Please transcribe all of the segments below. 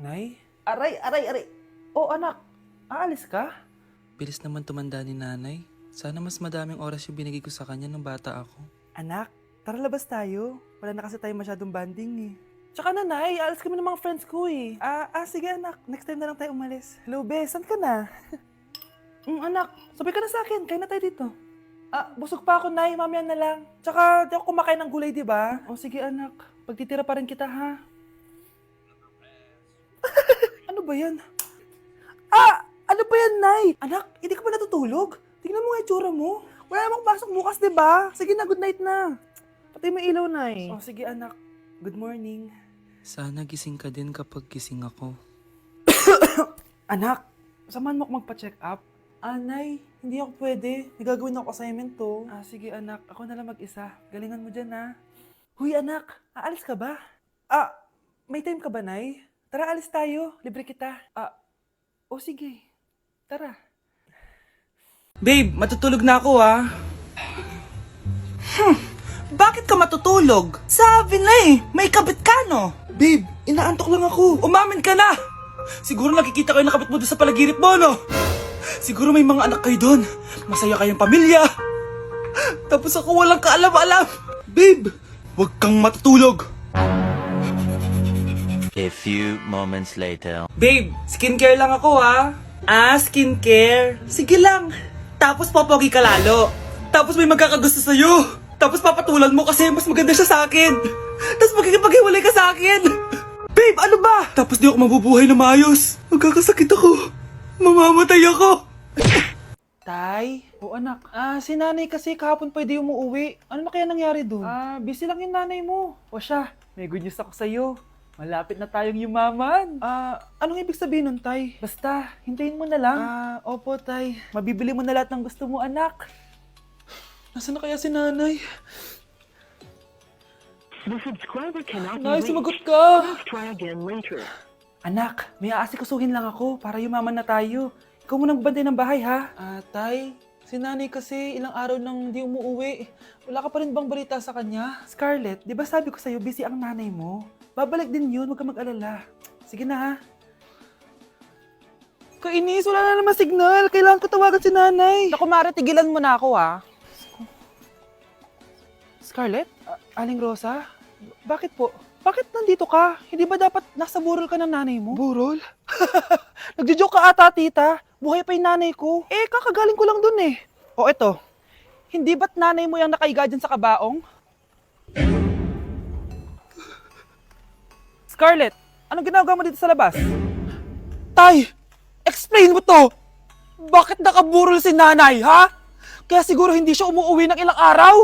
Nay? Aray! Oh, anak, aalis ka? Bilis naman tumanda ni nanay. Sana mas madaming oras yung binigay ko sa kanya nung bata ako. Anak, tara labas tayo. Wala na kasi tayo masyadong banding eh. Tsaka na, Nay, aalis kami ng mga friends ko eh. Sige anak, next time na lang tayo umalis. Hello, Be, saan ka na? Anak, sabay ka na sa akin, kain na tayo dito. Busog pa ako, Nay, mamaya na lang. Tsaka di ako kumakain ng gulay, di ba? O sige anak, pagtitira pa rin kita ha. Ano ba yan? Ano ba yan, Nay? Anak, hindi ka pa natutulog? Tingnan mo nga itsura mo. Wala namang pasok bukas, di ba? Sige na, good night na. Patay mo ilaw, Nay. O sige anak, good morning. Sana gising ka din kapag gising ako. Anak, samahan mo ako magpa-check up. Nay, hindi ako pwede. May gagawin ako assignment to. Sige anak, ako na lang mag-isa. Galingan mo dyan ha. Huy anak, aalis ka ba? May time ka ba, Nay? Tara, alis tayo. Libre kita. Sige. Tara. Babe, matutulog na ako Bakit ka matutulog? Sabi na may kabit ka no? Babe, inaantok lang ako. Umamin ka na! Siguro nakikita ko yung nakabit mo doon sa palagirip mo, no? Siguro may mga anak kayo doon. Masaya kayong pamilya. Tapos ako walang kaalam-alam. Babe, huwag kang matutulog. A few moments later. Babe, skincare lang ako skincare. Sige lang. Tapos popogi ka lalo. Tapos may magkakagusto sa'yo. Tapos papatulan mo kasi mas maganda siya sa akin. Tapos magkikipaghiwalay ka sa akin. Babe, ano ba? Tapos di ako mabubuhay na maayos. Magkakasakit ako. Mamamatay ako. Tay? O anak, si nanay kasi kahapon pwede umuwi. Ano na kaya nangyari doon? Busy lang yung nanay mo. O siya, may good news ako sa'yo. Malapit na tayong yumaman. Anong ibig sabihin nun, Tay? Basta, hintayin mo na lang. Opo, Tay. Mabibili mo na lahat ng gusto mo, anak. Nasaan na kaya si nanay? The subscriber cannot be Nay, reached. sumagot ka. Please try again later. Anak, may aasikusuhin lang ako para yumaman na tayo. Ikaw muna magbantay ng bahay, ha? Tay, si nanay kasi ilang araw nang di umuwi. Wala ka pa rin bang balita sa kanya? Scarlett, di ba sabi ko sa'yo, busy ang nanay mo? Babalik din yun, huwag ka mag-alala. Sige na, ha? Kainis, wala na naman signal. Kailangan ko tawagan si nanay. Naku, Mare, tigilan mo na ako Scarlett? Aling Rosa? Bakit po? Bakit nandito ka? Hindi ba dapat nasa burol ka ng nanay mo? Burol? Nagjo-joke ka ata, tita. Buhay pa yung nanay ko. Kakagaling ko lang dun eh. O eto, hindi ba't nanay mo yung nakaiga dyan sa kabaong? Scarlett, anong ginagawa mo dito sa labas? Tay! Explain mo to! Bakit nakaburol si nanay, ha? Kaya siguro hindi siya umuwi ng ilang araw?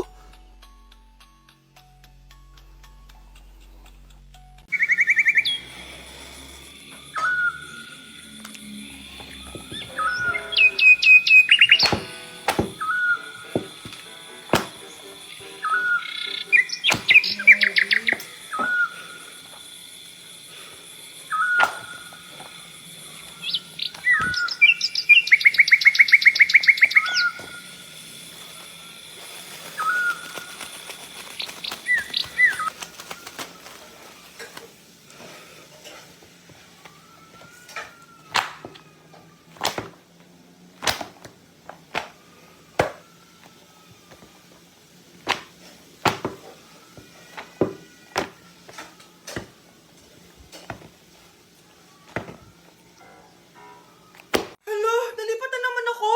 Hala, nalipat na naman ako.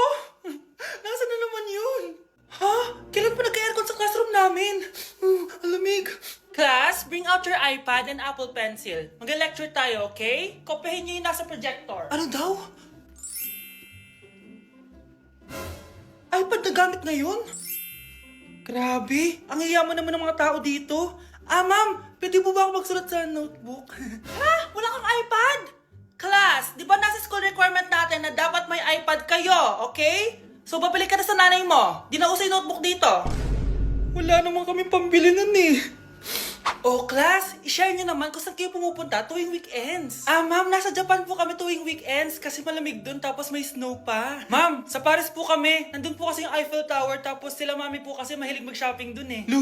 Nasaan na naman yun? Ha? Kailan pa nagka-aircon sa classroom namin? Alamig. Class, bring out your iPad and Apple Pencil. Mag-lecture tayo, okay? Kopyahin niyo yung nasa projector. Ano daw? iPad na gamit ngayon? Grabe, ang hiyaman naman ng mga tao dito. Ma'am, pwede mo ba ako magsulat sa notebook? Ha? Wala kang iPad? Class, di ba nasa school requirement natin na dapat may iPad kayo, okay? So, babalik ka na sa nanay mo. Di na uso yung notebook dito. Wala naman kami pambili nun class, i-share nyo naman kung saan kayo pumupunta tuwing weekends. Ma'am, nasa Japan po kami tuwing weekends kasi malamig dun tapos may snow pa. Ma'am, sa Paris po kami. Nandun po kasi yung Eiffel Tower tapos sila mami po kasi mahilig mag-shopping dun Lu,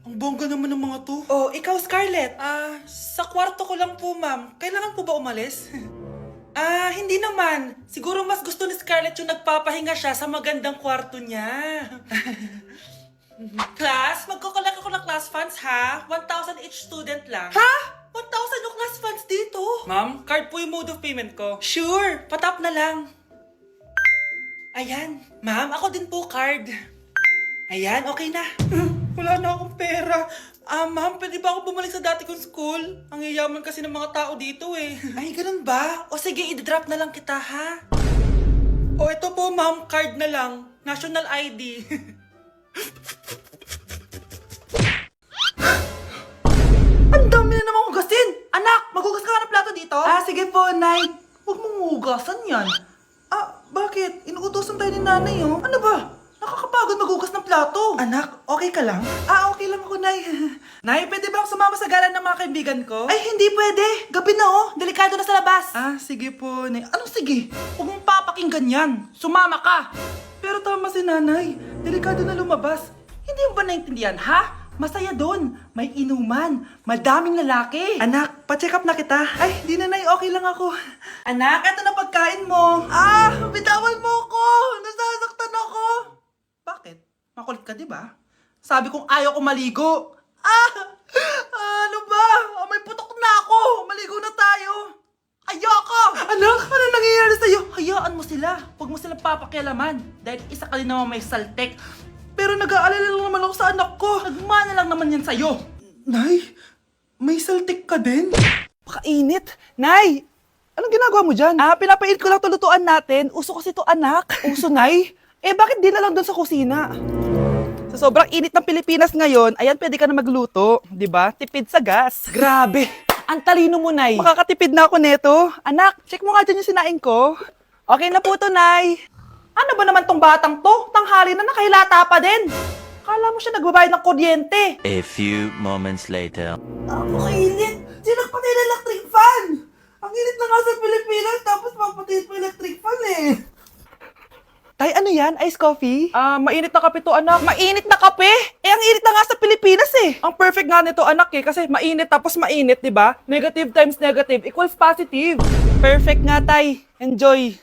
ang Ang bongga naman ng mga to. Oh, ikaw Scarlett. Sa kwarto ko lang po ma'am. Kailangan po ba umalis? Hindi naman. Siguro mas gusto ni Scarlett yung nagpapahinga siya sa magandang kwarto niya. Class, magkukulak ako ng class funds ha? 1,000 each student lang. Ha? 1,000 yung class funds dito? Ma'am, card po yung mode of payment ko. Sure, patap na lang. Ayan. Ma'am, ako din po card. Ayan, okay na. Wala na akong pera. Ma'am, pwede ba ako bumalik sa dati kong school? Ang yayaman kasi ng mga tao dito eh. Ay, ganun ba? O sige, i-drop na lang kita ha. O ito po ma'am, card na lang. National ID. Ang dami na namang hugasin! Anak, maghugas ka nga ng plato dito? Sige po, Nay. Huwag mong hugasan yan. Bakit? Inuutosan tayo ni nanay, oh. Ano ba? Nakakapagod maghugas ng plato. Anak, okay ka lang? Okay lang ako, Nay. Nay, pwede ba akong sumama sa gala ng mga kaibigan ko? Ay, hindi pwede. Gabi na, oh. Delikado na sa labas. Sige po, Nay. Anong sige? Huwag mong papakinggan yan. Sumama ka. Pero tama si nanay. Delikado na lumabas. Hindi mo ba naintindihan, ha? Masaya doon. May inuman. Madaming lalaki. Anak, pa-check up na kita. Ay, di na, Nay. Okay lang ako. Anak, eto na pagkain mo. Bitawan mo ako. Nasasaktan ako. Bakit? Makulit ka, di ba? Sabi kong ayaw ko maligo. Ano ba? May putok na ako. Maligo na tayo. Ayoko! Anak, ano nangyayari sa'yo? Hayaan mo sila. Huwag mo silang papakialaman. Dahil isa ka rin naman may saltek. Pero nag-aalala lang naman ako sa anak ko. Nagmana lang naman yan sa'yo. Nay, may saltik ka din? Pakainit. Nay, anong ginagawa mo dyan? Pinapainit ko lang ito lutuan natin. Uso kasi ito, anak. Uso, Nay? Bakit di na lang doon sa kusina? Sa sobrang init ng Pilipinas ngayon, ayan, pwede ka na magluto. Di ba? Tipid sa gas. Grabe. Ang talino mo, Nay. Makakatipid na ako neto. Anak, check mo nga dyan yung sinaing ko. Okay na po to, Nay. Ano ba naman tong batang to? Tanghali na nakahilata pa din. Kala mo siya nagbabayad ng kuryente. A few moments later. Kainit. Sinakpatay na electric fan. Ang init na nga sa Pilipinas, tapos papatay pa electric fan eh. Tay, ano yan? Ice coffee? Mainit na kape to, anak. Mainit na kape? Ang init na nga sa Pilipinas eh. Ang perfect nga nito, anak eh. Kasi mainit tapos mainit, di ba? Negative times negative equals positive. Perfect nga, Tay. Enjoy.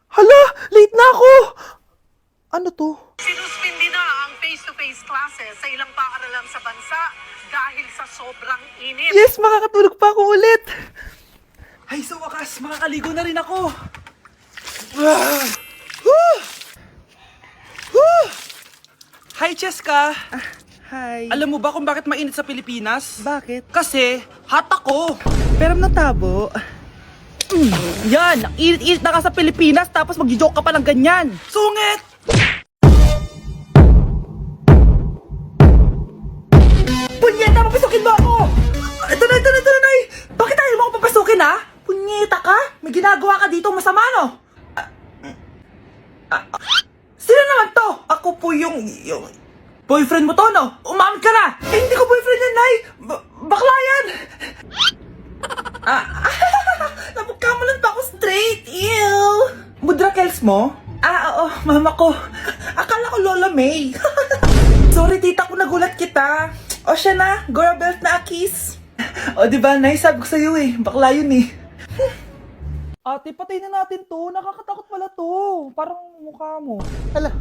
Hala! Late na ako! Ano to? Sinuspindi na ang face-to-face classes sa ilang paaralan sa bansa dahil sa sobrang init. Yes! Makakatulog pa ako ulit! Ay, sa wakas, makakaligo na rin ako! Hi, Cheska! Hi! Alam mo ba kung bakit mainit sa Pilipinas? Bakit? Kasi, hot ako! Pero natabo. Yan! Ang init-init na ka sa Pilipinas tapos mag-joke ka pa ng ganyan! Sungit! Punyeta! Papasukin mo ako! Ito na, Nay! Bakit ayaw mo ako papasukin, ha? Punyeta ka? May ginagawa ka dito masama, no? Sino naman to? Ako po yung boyfriend mo to, no? Umamit ka na! Hindi ko boyfriend yan, Nay! Bakla yan! Napagkamalan pa ako straight! Ew! Mudra Kels mo? Oo, mama ko. Akala ko Lola May. Sorry, tita, kung nagulat kita. O siya na, Gora Belt na Akis. O diba, Nay, sabi ko sa'yo eh. Bakla yun eh. Ate, patay na natin to. Nakakatakot pala to. Parang mukha mo. Hala,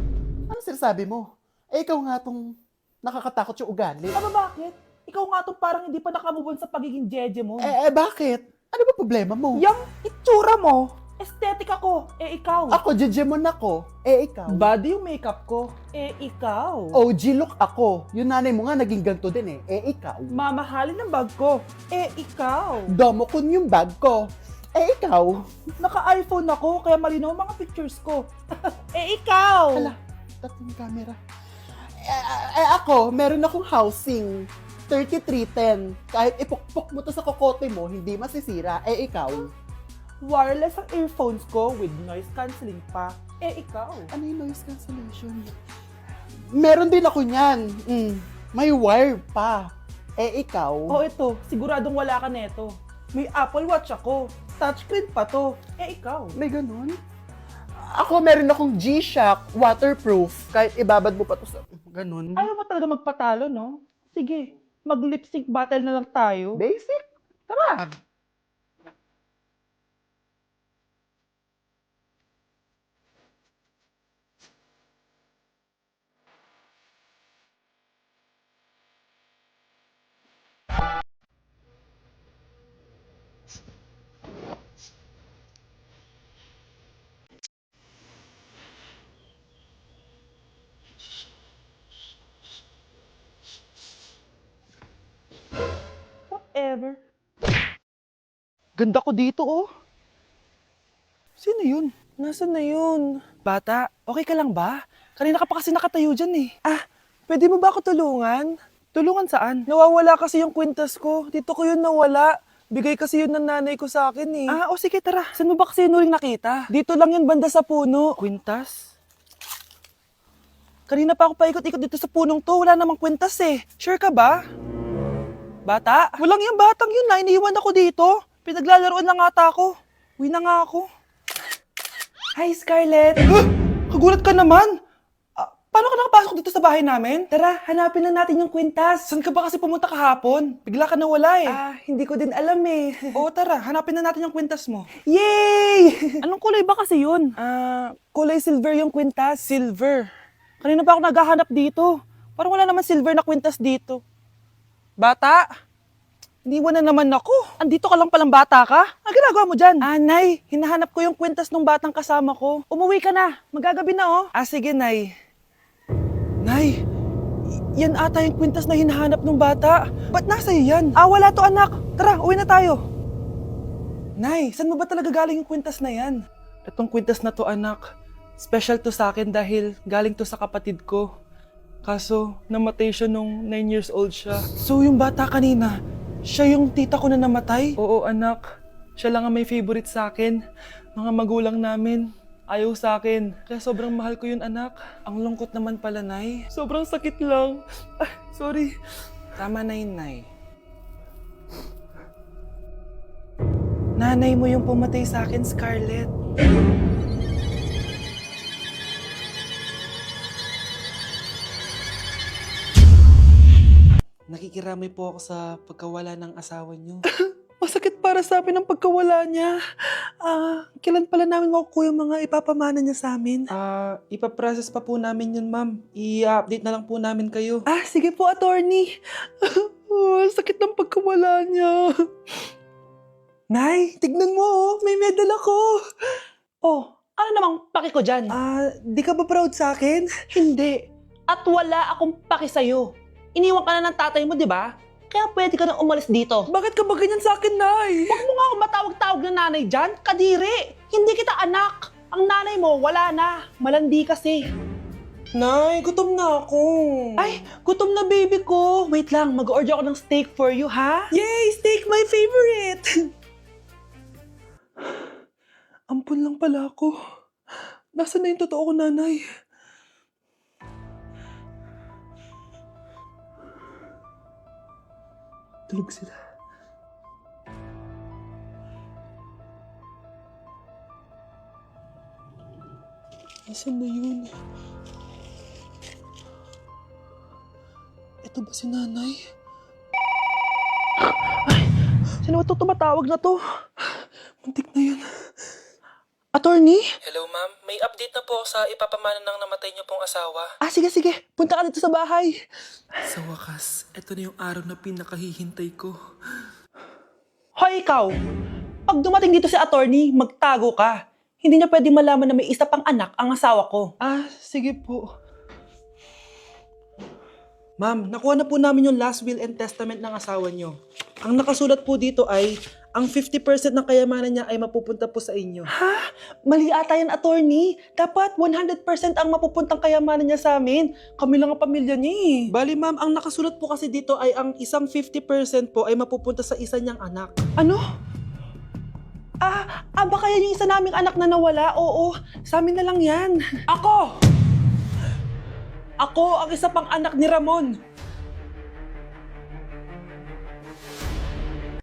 ano sinasabi mo? Ikaw nga tong nakakatakot yung ugali. Ano bakit? Ikaw nga to parang hindi pa nakamubon sa pagiging jeje mo. Bakit? Ano ba problema mo? Yung itsura mo, aesthetic ako. Ikaw. Ako, Jejemon ako. Ikaw. Body yung makeup ko. Ikaw. OG look ako. Yung nanay mo nga naging ganito din eh. Ikaw. Mamahalin ng bag ko. Ikaw. Domokun yung bag ko. Ikaw. Naka-iPhone ako, kaya malinaw ang mga pictures ko. Ikaw. Hala, tatlong camera. Ako, meron akong housing. 3310. Kahit ipukpok mo to sa kokote mo, hindi masisira. Ikaw. Wireless ang earphones ko with noise cancelling pa. Ikaw. Ano yung noise cancellation? Meron din ako niyan. May wire pa. Ikaw. Ito, siguradong wala ka neto. May Apple Watch ako. Touchscreen pa to. Ikaw. May ganun? Ako meron akong G-Shock, waterproof. Kahit ibabad mo pa to sa... Ganun. Ayaw mo talaga magpatalo, no? Sige, mag-lip sync battle na lang tayo. Basic. Tara. Whatever. Ganda ko dito, oh. Sino yun? Nasaan na yun? Bata, okay ka lang ba? Kanina ka pa kasi nakatayo dyan eh. Ah, pwede mo ba ako tulungan? Tulungan saan? Nawawala kasi yung kwintas ko. Dito ko yun nawala. Bigay kasi yun ng nanay ko sa akin eh. Ah, o sige tara. Saan mo ba kasi yun uling nakita? Dito lang yun banda sa puno. Kwintas? Kanina pa ako paikot-ikot dito sa punong to. Wala namang kwintas eh. Sure ka ba? Bata? Walang yung batang yun na. Iniiwan ako dito. Pinaglalaroan lang ata ako. Uwi na nga ako. Hi, Scarlett. Kagulat ka naman. Paano ka nakapasok dito sa bahay namin? Tara, hanapin lang natin yung kwintas. Saan ka ba kasi pumunta kahapon? Bigla ka nawala eh. Hindi ko din alam eh. Oo, tara, hanapin na natin yung kwintas mo. Yay! Anong kulay ba kasi yun? Kulay silver yung kwintas. Silver? Kanina pa ako naghahanap dito. Parang wala naman silver na kwintas dito. Bata? Iniwan na naman ako. Andito ka lang palang bata ka? Ang ginagawa mo dyan? Nay, hinahanap ko yung kwintas ng batang kasama ko. Umuwi ka na. Magagabi na oh. Sige, Nay. Nay, yan ata yung kwintas na hinahanap ng bata. Ba't nasa iyo yan? Wala to anak. Tara, uwi na tayo. Nay, saan mo ba talaga galing yung kwintas na yan? Itong kwintas na to anak, special to sa akin dahil galing to sa kapatid ko. Kaso, namatay siya nung 9 years old siya. So yung bata kanina, siya yung tita ko na namatay? Oo anak, siya lang ang may favorite sa akin. Mga magulang namin, ayaw sa akin. Kaya sobrang mahal ko yun anak. Ang lungkot naman pala, Nay. Sobrang sakit lang. Sorry. Tama na yun, Nay. Nanay mo yung pumatay sa akin, Scarlett. Nakikiramay po ako sa pagkawala ng asawa niyo. Masakit para sa amin ang pagkawala niya. Kailan pala namin makukuha yung mga ipapamana niya sa amin? Ipaprocess pa po namin yun, ma'am. I-update na lang po namin kayo. Sige po, attorney. Sakit ng pagkawala niya. Nay, tignan mo oh. May medal ako. Oh, ano namang paki ko dyan? Di ka ba proud sa akin? Hindi. At wala akong paki sa'yo. Iniwan ka na ng tatay mo, di ba? Kaya pwede ka nang umalis dito. Bakit ka ba ganyan sa akin, Nay? Huwag mo nga akong matawag-tawag na nanay dyan. Kadiri! Hindi kita anak. Ang nanay mo, wala na. Malandi kasi. Nay, gutom na ako. Ay, gutom na baby ko. Wait lang, mag-order ako ng steak for you, ha? Yay! Steak, my favorite! Ampun lang pala ako. Nasaan na yung totoo ko, nanay? Tulog sila. Nasaan na yun? Ito ba si nanay? Ay! Sino ba ito tumatawag na to? Muntik na yun. Attorney? Hello, ma'am. May update na po sa ipapamana ng namatay niyo pong asawa. Sige. Punta ka dito sa bahay. Sa wakas, ito na yung araw na pinakahihintay ko. Hoy, ikaw! Pag dumating dito si attorney, magtago ka. Hindi niya pwedeng malaman na may isa pang anak ang asawa ko. Sige po. Ma'am, nakuha na po namin yung last will and testament ng asawa niyo. Ang nakasulat po dito ay, ang 50% ng kayamanan niya ay mapupunta po sa inyo. Mali ata yan, attorney. Dapat 100% ang mapupuntang kayamanan niya sa amin. Kami lang ang pamilya niya eh. Bali ma'am, ang nakasulat po kasi dito ay ang isang 50% po ay mapupunta sa isa niyang anak. Ano? Baka yan yung isa naming anak na nawala. Oo, sa amin na lang yan. Ako ang isa pang anak ni Ramon.